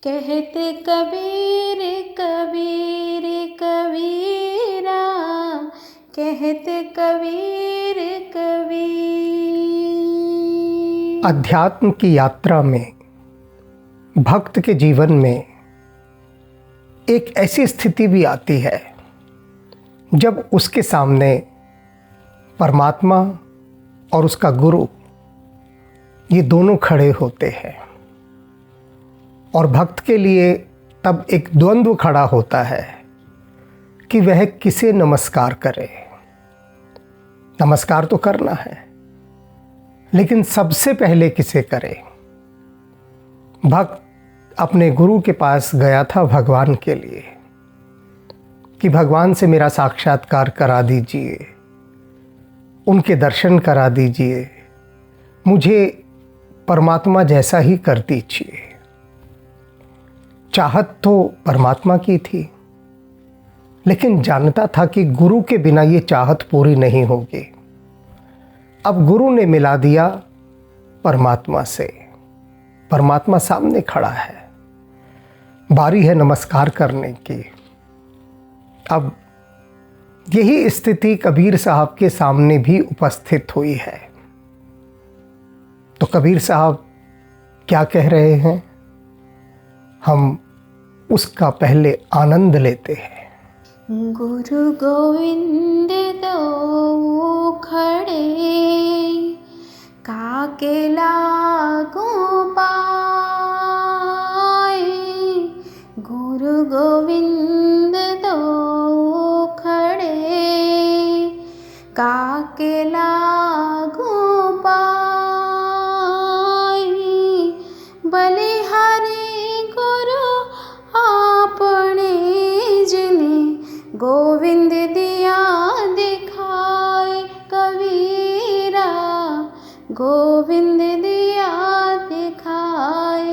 कहते कबीर कबीर कबीरा, कहते कबीर कबीर। अध्यात्म की यात्रा में भक्त के जीवन में एक ऐसी स्थिति भी आती है जब उसके सामने परमात्मा और उसका गुरु ये दोनों खड़े होते हैं और भक्त के लिए तब एक द्वंद्व खड़ा होता है कि वह किसे नमस्कार करे। नमस्कार तो करना है, लेकिन सबसे पहले किसे करे। भक्त अपने गुरु के पास गया था भगवान के लिए कि भगवान से मेरा साक्षात्कार करा दीजिए, उनके दर्शन करा दीजिए, मुझे परमात्मा जैसा ही कर दीजिए। चाहत तो परमात्मा की थी, लेकिन जानता था कि गुरु के बिना ये चाहत पूरी नहीं होगी। अब गुरु ने मिला दिया परमात्मा से। परमात्मा सामने खड़ा है, बारी है नमस्कार करने की। अब यही स्थिति कबीर साहब के सामने भी उपस्थित हुई है। तो कबीर साहब क्या कह रहे हैं, हम उसका पहले आनंद लेते हैं। गुरु गोविंद दो खड़े, काके लागू पाए। गुरु गोविंद दो खड़े, काके लागू पाए। बलिहारी गुरु आपने जिन्हें गोविंद दिया दिखाए। कबीरा गोविंद दिया दिखाए।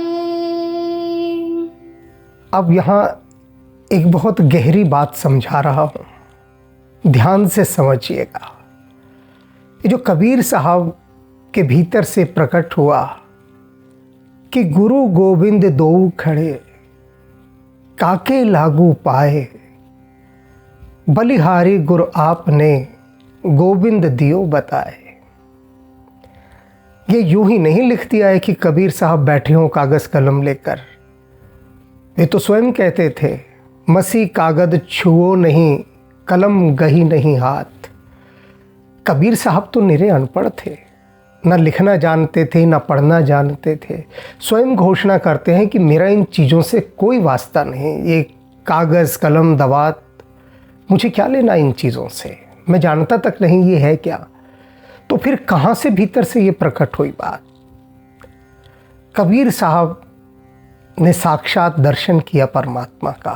अब यहाँ एक बहुत गहरी बात समझा रहा हूँ, ध्यान से समझिएगा। ये जो कबीर साहब के भीतर से प्रकट हुआ कि गुरु गोविंद दो खड़े, काके लागू पाए। बलिहारी गुरु आपने गोविंद दियो बताए। ये यूं ही नहीं लिख दिया है कि कबीर साहब बैठे हों कागज कलम लेकर। ये तो स्वयं कहते थे, मसी कागज छुओ नहीं, कलम गही नहीं हाथ। कबीर साहब तो निरे अनपढ़ थे, न लिखना जानते थे न पढ़ना जानते थे। स्वयं घोषणा करते हैं कि मेरा इन चीज़ों से कोई वास्ता नहीं। ये कागज़ कलम दवात, मुझे क्या लेना इन चीज़ों से, मैं जानता तक नहीं ये है क्या। तो फिर कहाँ से भीतर से ये प्रकट हुई बात। कबीर साहब ने साक्षात दर्शन किया परमात्मा का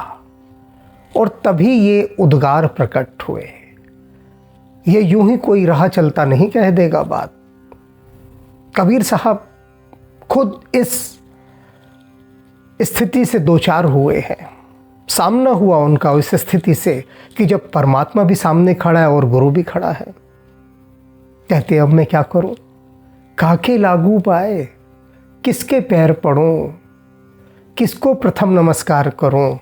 और तभी ये उद्गार प्रकट हुए। ये यूं ही कोई राह चलता नहीं कह देगा बात। कबीर साहब खुद इस स्थिति से दो चार हुए हैं, सामना हुआ उनका उस स्थिति से कि जब परमात्मा भी सामने खड़ा है और गुरु भी खड़ा है। कहते अब मैं क्या करूं, काके लागू पाए, किसके पैर पड़ूं, किसको प्रथम नमस्कार करूं।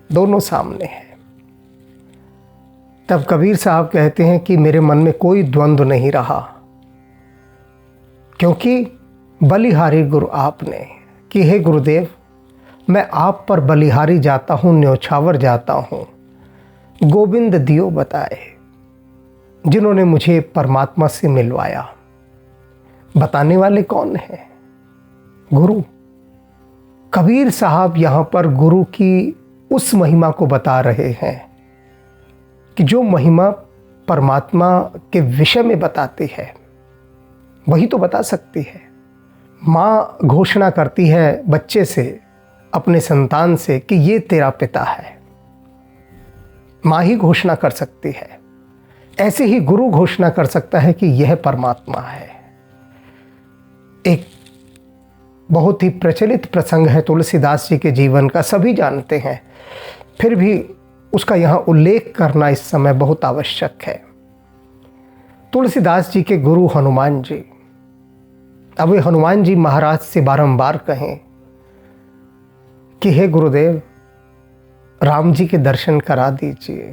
दोनों सामने हैं। तब कबीर साहब कहते हैं कि मेरे मन में कोई द्वंद्व नहीं रहा, क्योंकि बलिहारी गुरु आपने कि हे गुरुदेव, मैं आप पर बलिहारी जाता हूँ, न्योछावर जाता हूँ। गोविंद दियो बताए, जिन्होंने मुझे परमात्मा से मिलवाया। बताने वाले कौन हैं? गुरु। कबीर साहब यहाँ पर गुरु की उस महिमा को बता रहे हैं कि जो महिमा परमात्मा के विषय में बताती है वही तो बता सकती है। माँ घोषणा करती है बच्चे से, अपने संतान से कि ये तेरा पिता है। माँ ही घोषणा कर सकती है। ऐसे ही गुरु घोषणा कर सकता है कि यह परमात्मा है। एक बहुत ही प्रचलित प्रसंग है तुलसीदास जी के जीवन का, सभी जानते हैं, फिर भी उसका यहाँ उल्लेख करना इस समय बहुत आवश्यक है। तुलसीदास जी के गुरु हनुमान जी, अब वे हनुमान जी महाराज से बारंबार कहें कि हे गुरुदेव, राम जी के दर्शन करा दीजिए,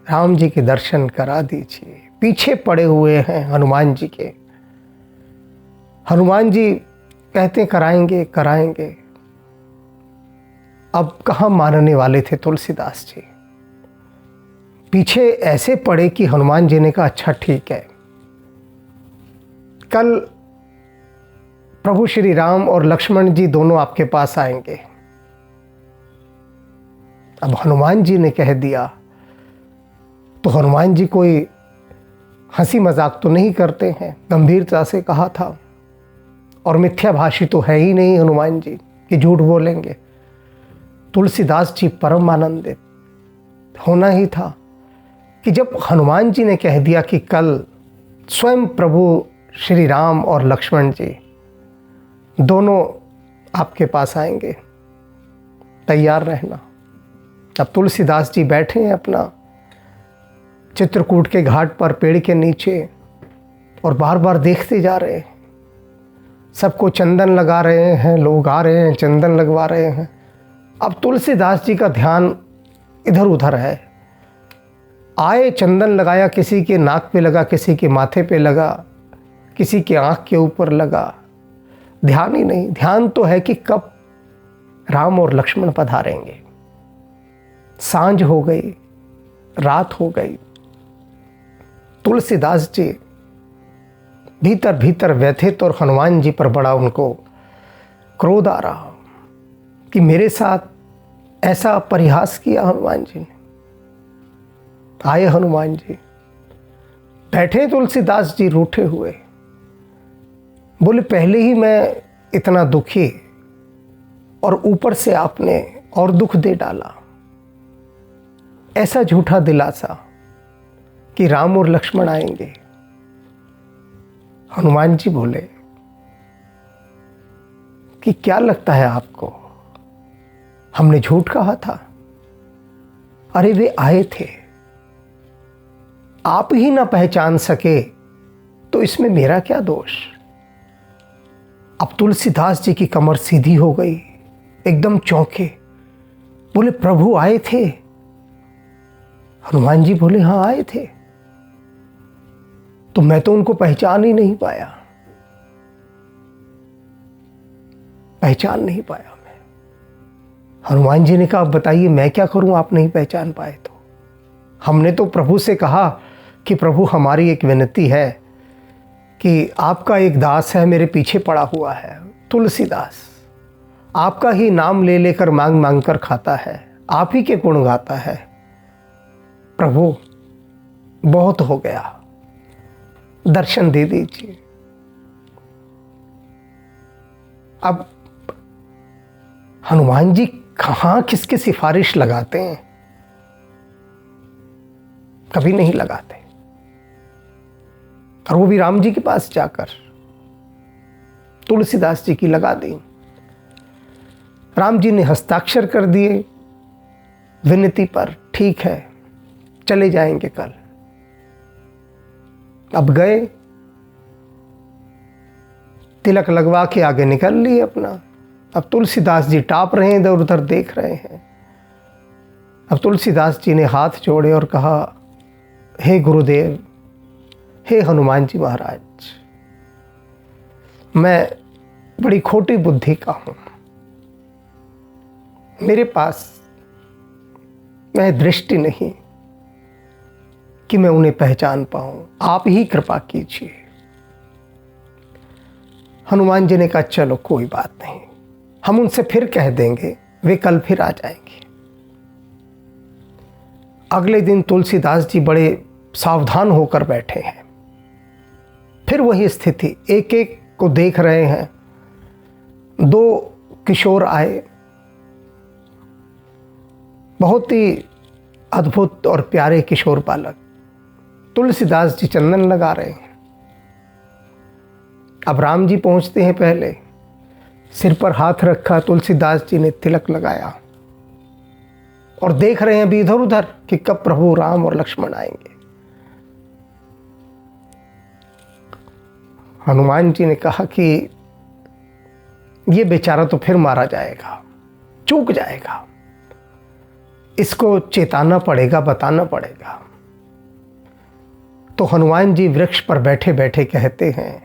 राम जी के दर्शन करा दीजिए। पीछे पड़े हुए हैं हनुमान जी के। हनुमान जी कहते कराएंगे कराएंगे। अब कहाँ मानने वाले थे तुलसीदास जी। पीछे ऐसे पड़े कि हनुमान जी ने कहा अच्छा ठीक है, कल प्रभु श्री राम और लक्ष्मण जी दोनों आपके पास आएंगे। अब हनुमान जी ने कह दिया तो हनुमान जी कोई हंसी मजाक तो नहीं करते हैं, गंभीरता से कहा था। और मिथ्याभाषी तो है ही नहीं हनुमान जी कि झूठ बोलेंगे। तुलसीदास जी परम आनंदित होना ही था कि जब हनुमान जी ने कह दिया कि कल स्वयं प्रभु श्री राम और लक्ष्मण जी दोनों आपके पास आएंगे, तैयार रहना। अब तुलसीदास जी बैठे हैं अपना चित्रकूट के घाट पर पेड़ के नीचे और बार बार देखते जा रहे हैं। सबको चंदन लगा रहे हैं, लोग आ रहे हैं, चंदन लगवा रहे हैं। अब तुलसीदास जी का ध्यान इधर उधर है। आए, चंदन लगाया, किसी के नाक पे लगा, किसी के माथे पे लगा, किसी के आँख के ऊपर लगा। ध्यान ही नहीं। ध्यान तो है कि कब राम और लक्ष्मण पधारेंगे। सांझ हो गई, रात हो गई। तुलसीदास जी भीतर भीतर व्यथित और हनुमान जी पर बड़ा उनको क्रोध आ रहा कि मेरे साथ ऐसा परिहास किया हनुमान जी ने। आए हनुमान जी, बैठे तुलसीदास जी रूठे हुए। बोले पहले ही मैं इतना दुखी और ऊपर से आपने और दुख दे डाला। ऐसा झूठा दिलासा कि राम और लक्ष्मण आएंगे। हनुमान जी बोले कि क्या लगता है आपको, हमने झूठ कहा था? अरे वे आए थे, आप ही ना पहचान सके तो इसमें मेरा क्या दोष। अब तुलसीदास जी की कमर सीधी हो गई, एकदम चौंके। बोले प्रभु आए थे? हनुमान जी बोले हाँ आए थे, तो मैं तो उनको पहचान ही नहीं पाया, पहचान नहीं पाया मैं। हनुमान जी ने कहा बताइए मैं क्या करूं, आप नहीं पहचान पाए तो? हमने तो प्रभु से कहा कि प्रभु हमारी एक विनती है कि आपका एक दास है, मेरे पीछे पड़ा हुआ है, तुलसीदास, आपका ही नाम ले लेकर मांग मांग कर खाता है, आप ही के गुण गाता है। प्रभु बहुत हो गया, दर्शन दे दीजिए। अब हनुमान जी कहाँ किसकी सिफारिश लगाते हैं? कभी नहीं लगाते। और वो भी राम जी के पास जाकर तुलसीदास जी की लगा दी। राम जी ने हस्ताक्षर कर दिए विनती पर, ठीक है चले जाएंगे कल। अब गए, तिलक लगवा के आगे निकल लिए अपना। अब तुलसीदास जी टाप रहे हैं, इधर उधर देख रहे हैं। अब तुलसीदास जी ने हाथ जोड़े और कहा हे गुरुदेव, हे हनुमान जी महाराज, मैं बड़ी खोटी बुद्धि का हूं, मेरे पास मैं दृष्टि नहीं कि मैं उन्हें पहचान पाऊं, आप ही कृपा कीजिए। हनुमान जी ने कहा चलो कोई बात नहीं, हम उनसे फिर कह देंगे, वे कल फिर आ जाएंगे। अगले दिन तुलसीदास जी बड़े सावधान होकर बैठे हैं। फिर वही स्थिति, एक एक को देख रहे हैं। दो किशोर आए, बहुत ही अद्भुत और प्यारे किशोर बालक। तुलसीदास जी चंदन लगा रहे हैं। अब राम जी पहुंचते हैं, पहले सिर पर हाथ रखा, तुलसीदास जी ने तिलक लगाया और देख रहे हैं अभी इधर उधर कि कब प्रभु राम और लक्ष्मण आएंगे। हनुमान जी ने कहा कि ये बेचारा तो फिर मारा जाएगा, चूक जाएगा। इसको चेताना पड़ेगा, बताना पड़ेगा। तो हनुमान जी वृक्ष पर बैठे बैठे कहते हैं,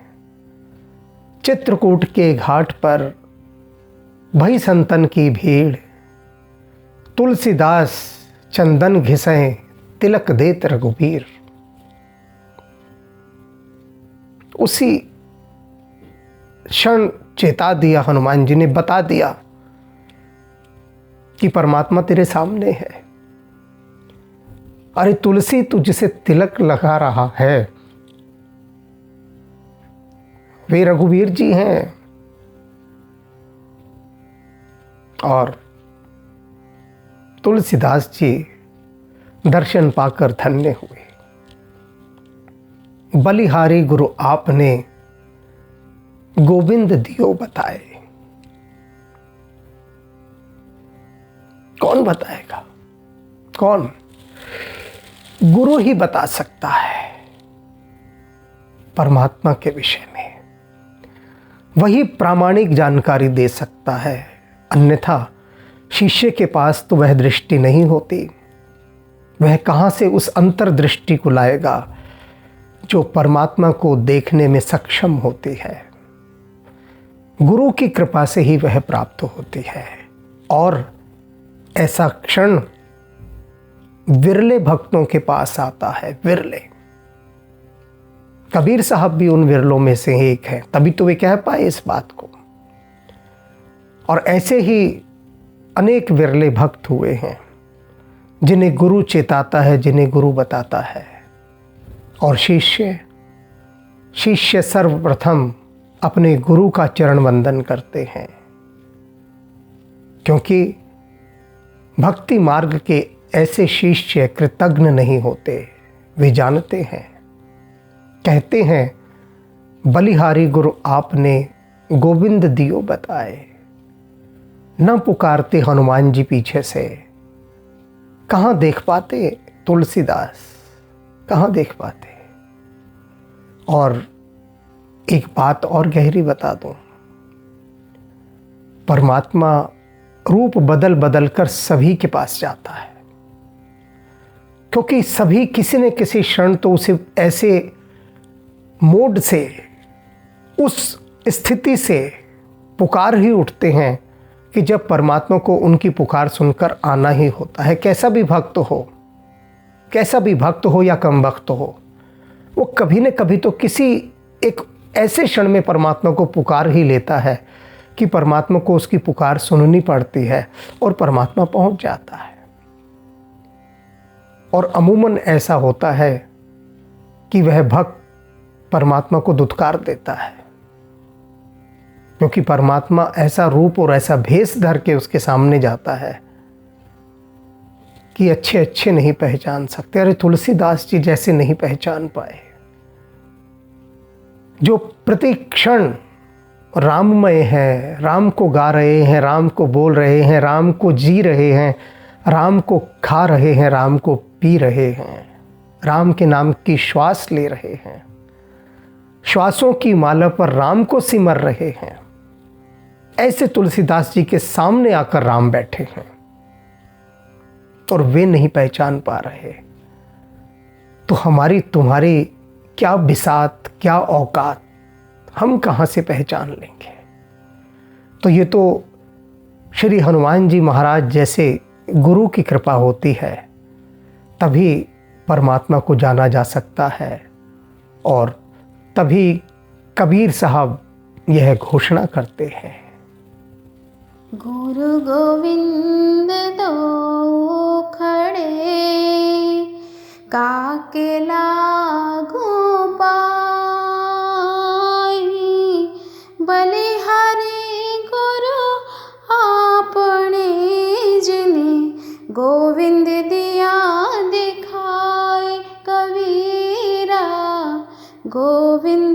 चित्रकूट के घाट पर भई संतन की भीड़, तुलसीदास चंदन घिसें तिलक देत रघुबीर। उसी क्षण चेता दिया हनुमान जी ने, बता दिया कि परमात्मा तेरे सामने है। अरे तुलसी, तू जिसे तिलक लगा रहा है वे रघुवीर जी हैं, और तुलसीदास जी दर्शन पाकर धन्य हुए। बलिहारी गुरु आपने गोविंद दियो बताए। कौन बताएगा? कौन? गुरु ही बता सकता है परमात्मा के विषय में। वही प्रामाणिक जानकारी दे सकता है, अन्यथा शिष्य के पास तो वह दृष्टि नहीं होती। वह कहाँ से उस अंतर्दृष्टि को लाएगा जो परमात्मा को देखने में सक्षम होती है। गुरु की कृपा से ही वह प्राप्त होती है, और ऐसा क्षण विरले भक्तों के पास आता है, विरले। कबीर साहब भी उन विरलों में से एक हैं, तभी तो वे कह पाए इस बात को। और ऐसे ही अनेक विरले भक्त हुए हैं जिन्हें गुरु चेताता है, जिन्हें गुरु बताता है। और शिष्य सर्वप्रथम अपने गुरु का चरण वंदन करते हैं, क्योंकि भक्ति मार्ग के ऐसे शिष्य कृतज्ञ नहीं होते। वे जानते हैं, कहते हैं, बलिहारी गुरु आपने गोविंद दियो बताए। न पुकारते हनुमान जी पीछे से, कहाँ देख पाते तुलसीदास, कहाँ देख पाते। और एक बात और गहरी बता दूं, परमात्मा रूप बदल बदल कर सभी के पास जाता है, क्योंकि सभी किसी न किसी क्षण तो उसे ऐसे मोड से, उस स्थिति से पुकार ही उठते हैं कि जब परमात्मा को उनकी पुकार सुनकर आना ही होता है। कैसा भी भक्त हो, कैसा भी भक्त हो या कम भक्त हो, वो कभी न कभी तो किसी एक ऐसे क्षण में परमात्मा को पुकार ही लेता है कि परमात्मा को उसकी पुकार सुननी पड़ती है और परमात्मा पहुंच जाता है। और अमूमन ऐसा होता है कि वह भक्त परमात्मा को दुत्कार देता है, क्योंकि परमात्मा ऐसा रूप और ऐसा भेष धर के उसके सामने जाता है कि अच्छे अच्छे नहीं पहचान सकते। अरे तुलसीदास जी जैसे नहीं पहचान पाए, जो प्रति क्षण राममय है, राम को गा रहे हैं, राम को बोल रहे हैं, राम को जी रहे हैं, राम को खा रहे हैं, राम को पी रहे हैं, राम के नाम की श्वास ले रहे हैं, श्वासों की माला पर राम को सिमर रहे हैं। ऐसे तुलसीदास जी के सामने आकर राम बैठे हैं और वे नहीं पहचान पा रहे, तो हमारी तुम्हारी क्या बिसात, क्या औकात, हम कहाँ से पहचान लेंगे। तो ये तो श्री हनुमान जी महाराज जैसे गुरु की कृपा होती है, तभी परमात्मा को जाना जा सकता है। और तभी कबीर साहब यह घोषणा करते हैं, गुरु गोविंद दो खड़े, काके लागू पाई। बलिहारी गुरु आपने जिन्हें गोविंद दिया दिखाए। कबीरा गोविंद